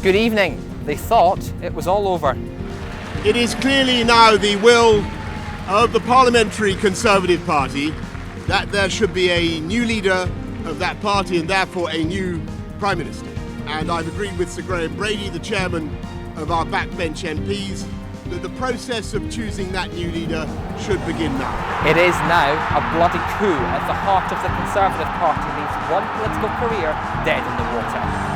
Good evening. They thought it was all over. It is clearly now the will of the Parliamentary Conservative Party that there should be a new leader of that party and therefore a new Prime Minister. And I've agreed with Sir Graham Brady, the chairman of our backbench MPs, that the process of choosing that new leader should begin now. It is now a bloody coup at the heart of the Conservative Party leaves one political career dead in the water.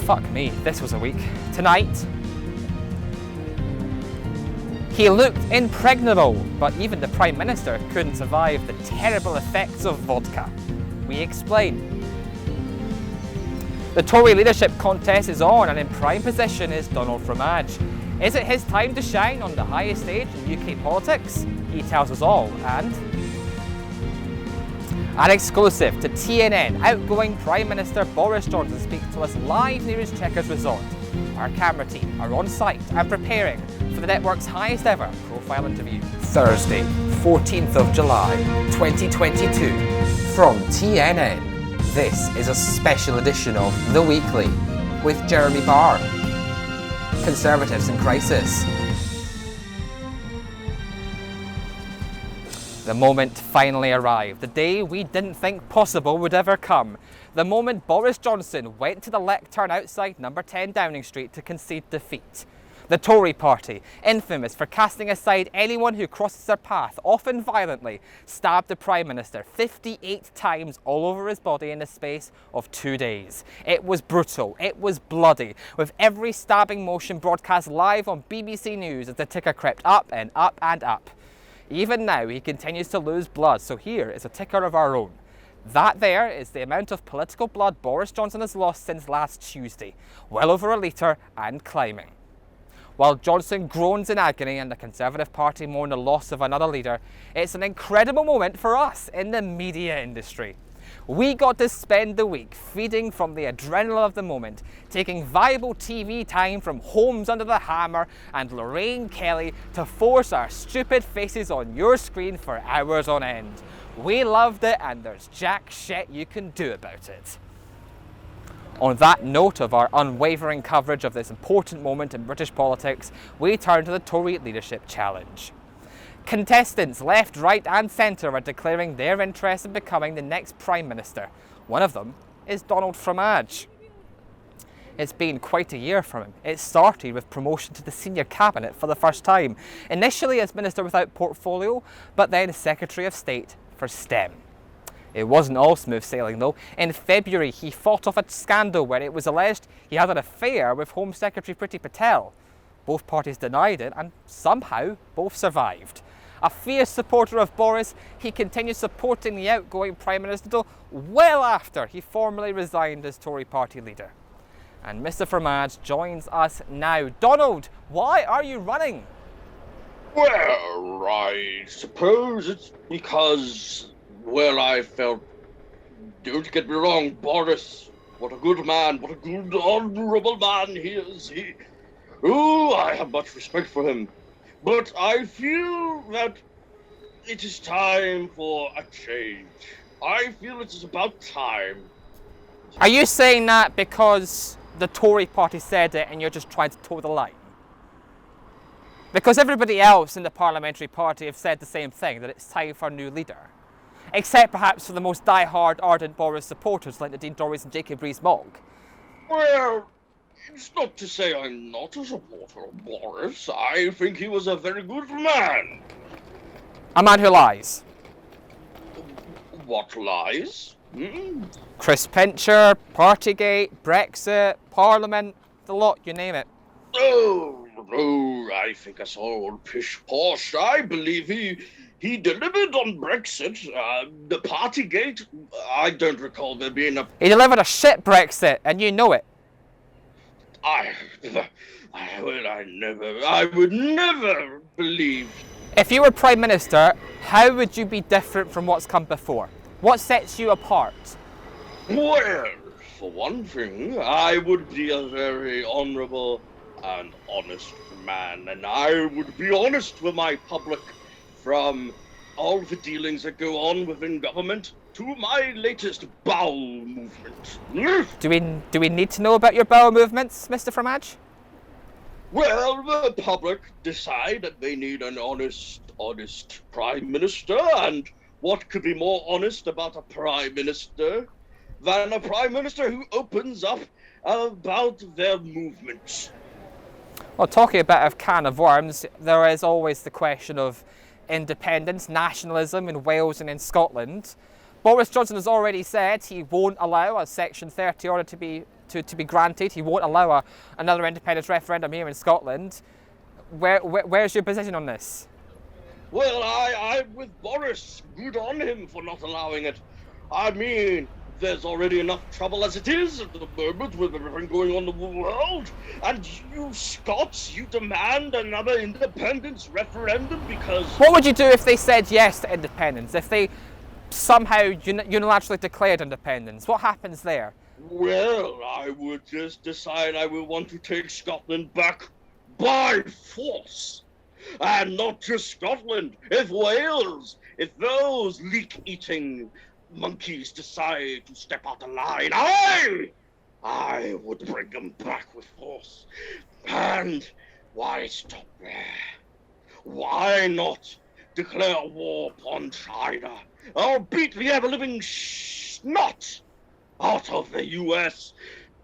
Fuck me, this was a week. Tonight, he looked impregnable, but even the Prime Minister couldn't survive the terrible effects of vodka. We explain. The Tory leadership contest is on, and in prime position is Donald Fromage. Is it his time to shine on the highest stage in UK politics? He tells us all, and an exclusive to TNN, outgoing Prime Minister Boris Johnson speaks to us live near his Chequers resort. Our camera team are on site and preparing for the network's highest ever profile interview. Thursday, 14th of July, 2022, from TNN. This is a special edition of The Weekly with Jeremy Barr. Conservatives in crisis. The moment finally arrived, the day we didn't think possible would ever come. The moment Boris Johnson went to the lectern outside number 10 Downing Street to concede defeat. The Tory party, infamous for casting aside anyone who crosses their path, often violently, stabbed the Prime Minister 58 times all over his body in the space of 2 days. It was brutal, it was bloody, with every stabbing motion broadcast live on BBC News as the ticker crept up and up and up. Even now, he continues to lose blood, so here is a ticker of our own. That there is the amount of political blood Boris Johnson has lost since last Tuesday, well over a litre and climbing. While Johnson groans in agony and the Conservative Party mourn the loss of another leader, it's an incredible moment for us in the media industry. We got to spend the week feeding from the adrenaline of the moment, taking viable TV time from Holmes Under the Hammer and Lorraine Kelly to force our stupid faces on your screen for hours on end. We loved it, and there's jack shit you can do about it. On that note of our unwavering coverage of this important moment in British politics, we turn to the Tory leadership challenge. Contestants left, right and centre are declaring their interest in becoming the next Prime Minister. One of them is Donald Fromage. It's been quite a year for him. It started with promotion to the senior cabinet for the first time, initially as Minister without portfolio, but then Secretary of State for STEM. It wasn't all smooth sailing though. In February, he fought off a scandal where it was alleged he had an affair with Home Secretary Priti Patel. Both parties denied it, and somehow both survived. A fierce supporter of Boris, he continued supporting the outgoing Prime Minister well after he formally resigned as Tory party leader. And Mr. Fromage joins us now. Donald, why are you running? Well, I suppose it's because, well, I felt, don't get me wrong, Boris, what a good man, what a good, honourable man he is. I have much respect for him. But I feel that it is time for a change. I feel it is about time. Are you saying that because the Tory party said it and you're just trying to toe the line? Because everybody else in the parliamentary party have said the same thing, that it's time for a new leader. Except perhaps for the most die-hard, ardent Boris supporters like Nadine Dorries and Jacob Rees-Mogg. Well, it's not to say I'm not a supporter of Boris. I think he was a very good man. A man who lies. What lies? Chris Pincher, Partygate, Brexit, Parliament, the lot, you name it. Oh, no, I think that's all pish posh. I believe he delivered on Brexit. The Partygate, I don't recall there being a... He delivered a shit Brexit, and you know it. I would never believe. If you were Prime Minister, how would you be different from what's come before? What sets you apart? Well, for one thing, I would be a very honourable and honest man, and I would be honest with my public from all the dealings that go on within government to my latest bowel movement. Do we need to know about your bowel movements, Mr. Fromage? Well, the public decide that they need an honest prime minister, and what could be more honest about a prime minister than a prime minister who opens up about their movements? Well, talking about a can of worms, there is always the question of independence, nationalism in Wales and in Scotland. Boris Johnson has already said he won't allow a Section 30 order to be granted. He won't allow another independence referendum here in Scotland. Where's your position on this? Well, I'm with Boris. Good on him for not allowing it. I mean, there's already enough trouble as it is at the moment with everything going on in the world. And you Scots, you demand another independence referendum because... What would you do if they said yes to independence? If they somehow unilaterally declared independence? What happens there? Well, I would just decide I will want to take Scotland back by force. And not just Scotland. If Wales, if those leek-eating monkeys decide to step out of line, I would bring them back with force. And why stop there? Why not declare war upon China? Or beat the ever-living snot out of the US?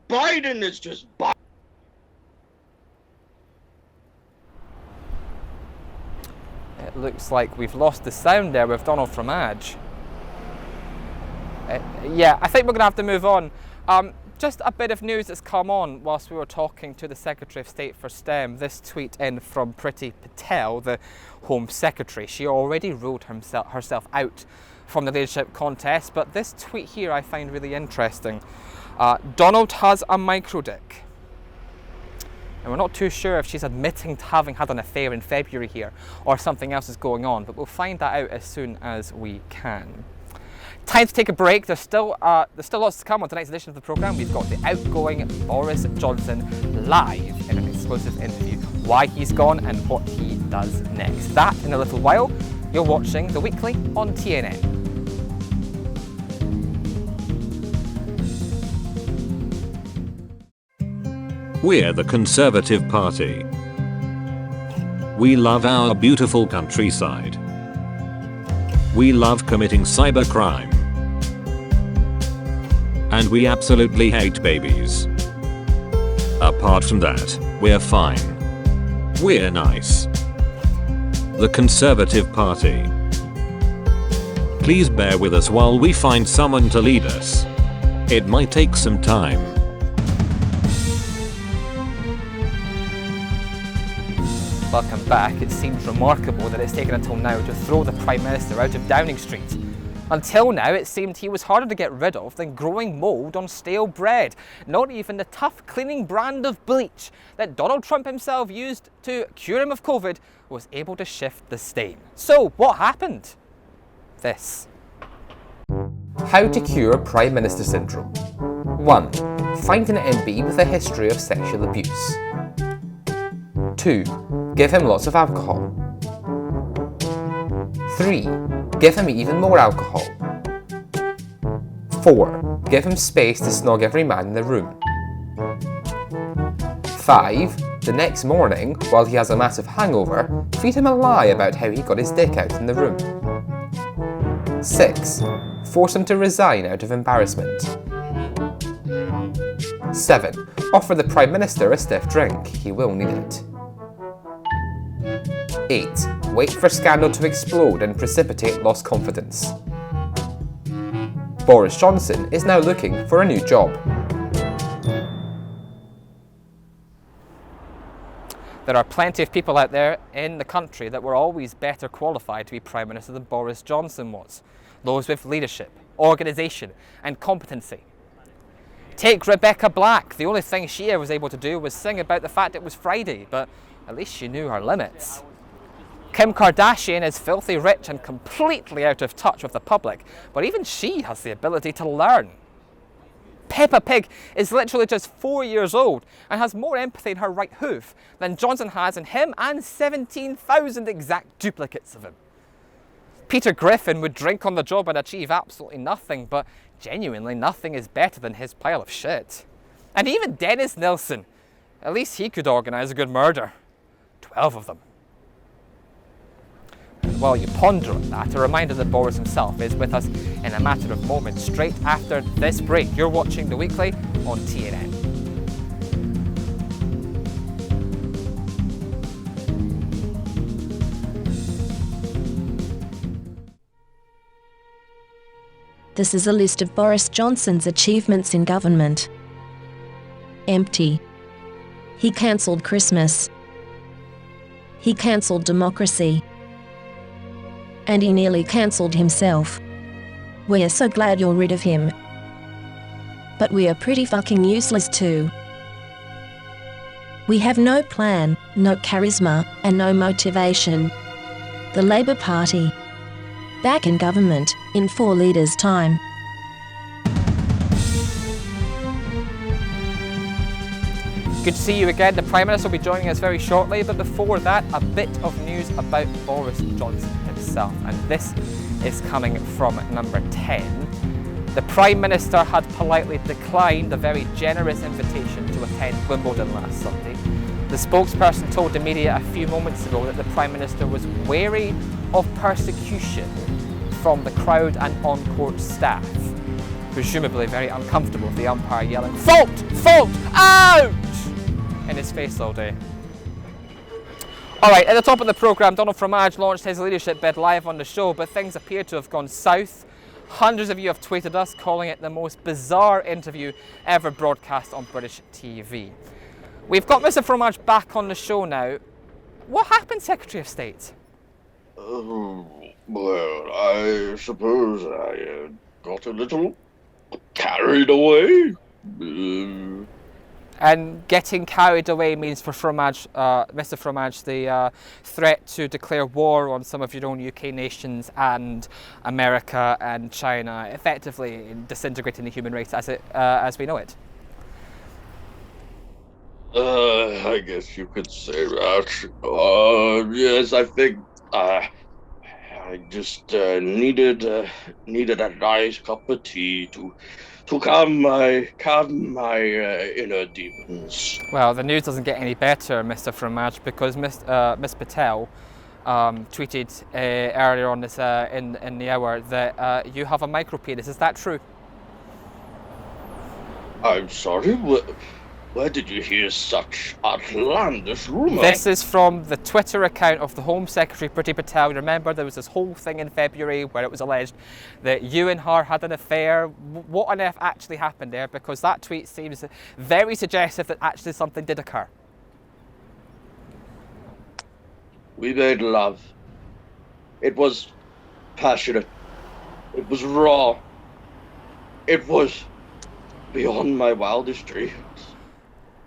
Biden is just Biden. It looks like we've lost the sound there with Donald Fromage. Yeah, I think we're going to have to move on. Just a bit of news that's come on whilst we were talking to the Secretary of State for STEM. This tweet in from Priti Patel, the Home Secretary. She already ruled herself out from the leadership contest, but this tweet here I find really interesting. Donald has a micro-dick. And we're not too sure if she's admitting to having had an affair in February here or something else is going on, but we'll find that out as soon as we can. Time to take a break. There's still lots to come on tonight's edition of the programme. We've got the outgoing Boris Johnson live in an exclusive interview, why he's gone and what he does next. That in a little while. You're watching The Weekly on TNN. We're the Conservative Party. We love our beautiful countryside. We love committing cybercrime. And we absolutely hate babies. Apart from that, we're fine. We're nice. The Conservative Party. Please bear with us while we find someone to lead us. It might take some time. Welcome back. It seems remarkable that it's taken until now to throw the Prime Minister out of Downing Street. Until now, it seemed he was harder to get rid of than growing mould on stale bread. Not even the tough cleaning brand of bleach that Donald Trump himself used to cure him of COVID was able to shift the stain. So, what happened? This. How to cure Prime Minister Syndrome. 1. Find an MP with a history of sexual abuse. 2. Give him lots of alcohol. 3. Give him even more alcohol. 4. Give him space to snog every man in the room. 5. The next morning, while he has a massive hangover, feed him a lie about how he got his dick out in the room. 6. Force him to resign out of embarrassment. 7. Offer the Prime Minister a stiff drink. He will need it. 8. Wait for scandal to explode and precipitate lost confidence. Boris Johnson is now looking for a new job. There are plenty of people out there in the country that were always better qualified to be Prime Minister than Boris Johnson was. Those with leadership, organisation and competency. Take Rebecca Black. The only thing she ever was able to do was sing about the fact it was Friday, but at least she knew her limits. Kim Kardashian is filthy rich and completely out of touch with the public, but even she has the ability to learn. Peppa Pig is literally just 4 years old and has more empathy in her right hoof than Johnson has in him and 17,000 exact duplicates of him. Peter Griffin would drink on the job and achieve absolutely nothing, but genuinely nothing is better than his pile of shit. And even Dennis Nilsson, at least he could organise a good murder. 12 of them. And while you ponder on that, a reminder that Boris himself is with us in a matter of moments, straight after this break. You're watching The Weekly on TNN. This is a list of Boris Johnson's achievements in government. Empty. He cancelled Christmas. He cancelled democracy. And he nearly cancelled himself. We're so glad you're rid of him. But we are pretty fucking useless too. We have no plan, no charisma, and no motivation. The Labour Party. Back in government, in 4 leaders' time. Good to see you again. The Prime Minister will be joining us very shortly, but before that, a bit of news about Boris Johnson himself. And this is coming from number 10. The Prime Minister had politely declined a very generous invitation to attend Wimbledon last Sunday. The spokesperson told the media a few moments ago that the Prime Minister was wary of persecution from the crowd and on-court staff, presumably very uncomfortable with the umpire yelling, "Fault! Fault! Out!" in his face all day. Alright, at the top of the programme, Donald Fromage launched his leadership bid live on the show, but things appear to have gone south. Hundreds of you have tweeted us, calling it the most bizarre interview ever broadcast on British TV. We've got Mr. Fromage back on the show now. What happened, Secretary of State? Well, I suppose I got a little carried away. And getting carried away means for Fromage, Mr. Fromage, the threat to declare war on some of your own UK nations and America and China, effectively disintegrating the human race as we know it. I guess you could say that. Yes, I think I just needed a nice cup of tea to calm my inner demons. Well, the news doesn't get any better, Mr. Fromage, because Miss Patel tweeted earlier on this in the hour that you have a micropenis. Is that true? I'm sorry. Where did you hear such outlandish rumour? This is from the Twitter account of the Home Secretary, Priti Patel. Remember, there was this whole thing in February where it was alleged that you and her had an affair. What on earth actually happened there? Because that tweet seems very suggestive that actually something did occur. We made love. It was passionate. It was raw. It was beyond my wildest dreams.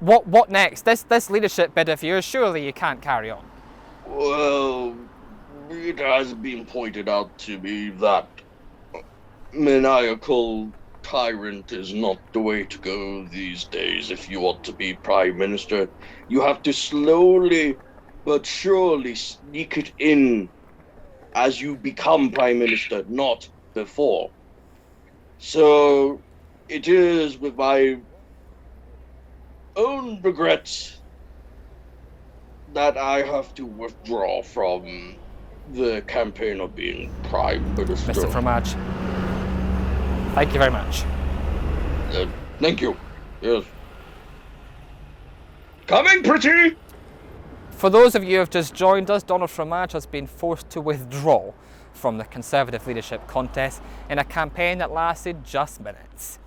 What next? This leadership bid of yours, surely you can't carry on. Well, it has been pointed out to me that maniacal tyrant is not the way to go these days. If you want to be Prime Minister, you have to slowly but surely sneak it in as you become Prime Minister, not before. So it is with my own regrets that I have to withdraw from the campaign of being Prime Minister. Mr. Fromage, thank you very much. Thank you. Yes. Coming, Priti! For those of you who have just joined us, Donald Fromage has been forced to withdraw from the Conservative leadership contest in a campaign that lasted just minutes.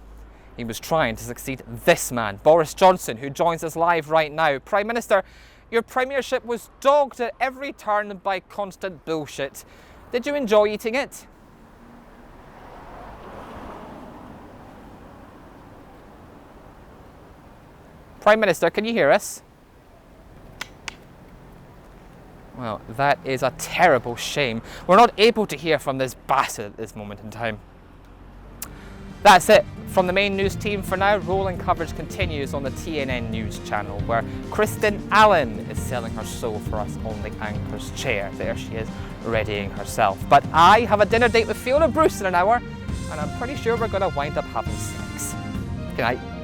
He was trying to succeed this man, Boris Johnson, who joins us live right now. Prime Minister, your premiership was dogged at every turn by constant bullshit. Did you enjoy eating it? Prime Minister, can you hear us? Well, that is a terrible shame. We're not able to hear from this bastard at this moment in time. That's it from From the main news team for now, rolling coverage continues on the TNN News channel, where Kristen Allen is selling her soul for us on the anchor's chair. There she is, readying herself. But I have a dinner date with Fiona Bruce in an hour, and I'm pretty sure we're going to wind up having sex. Good night.